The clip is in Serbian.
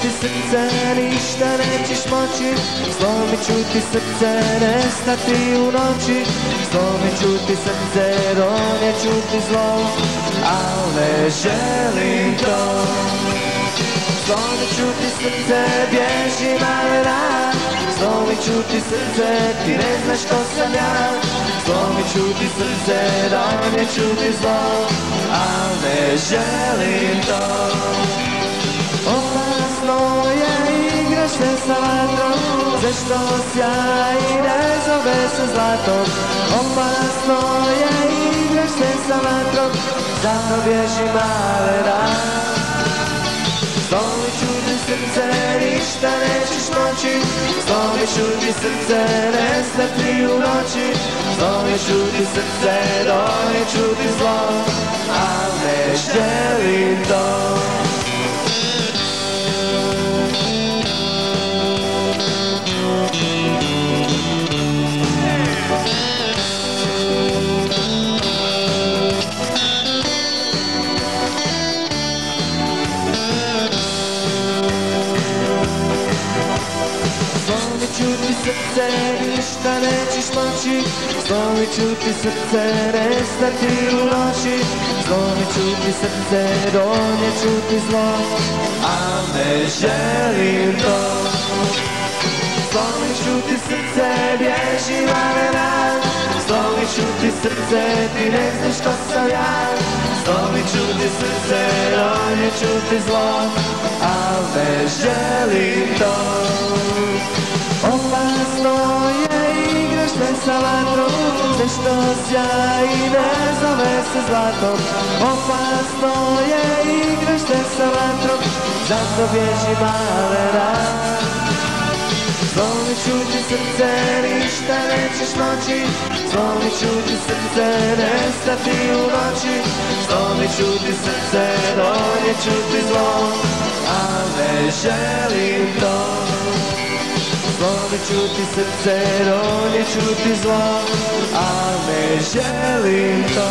ti srce, ništa nećeš moći. Slomit ću ti srce, nestati u noći. Slomit ću ti srce, donijet ću ti zlo, al ne želim to. Slomit ću ti srce, bježi malena. Slomit ću ti srce, ti ne znaš ko sam ja. Slomit ću ti srce, donijet ću ti zlo, al ne želim to. Opasno je, igraš se sa vatrom, sve što sjaj ne zove se zlatom. Opasno je, igraš se sa vatrom, zato bježi malena. Slomit ću ti srce, ništa nećeš moći. Slomit ću ti srce, nestati u noći. Slomit ću ti srce, donijet ću ti zlo, al ne želim to. Slomit ću ti srce, ništa nećeš moći. Slomit ću ti srce, nestati u noći. Slomit ću ti srce, donijet ću ti zlo, al ne želim to. Slomit ću ti srce, bježi malena. Slomit ću ti srce, ti ne znaš ko sam ja. Slomit ću ti srce, donijet ću ti zlo, al ne želim to. Opasno je, igraš se sa vatrom, sve što sjaj ne zove se zlatom. Opasno je, igraš se sa vatrom, zato bježi malena. Slomit ću ti srce, ništa nećeš moći. Slomit ću ti srce, nestati u noći. Slomit ću ti srce, donijet ću ti zlo, al ne želim to. Slomit ću ti srce, donijet ću ti zlo, al ne želim to.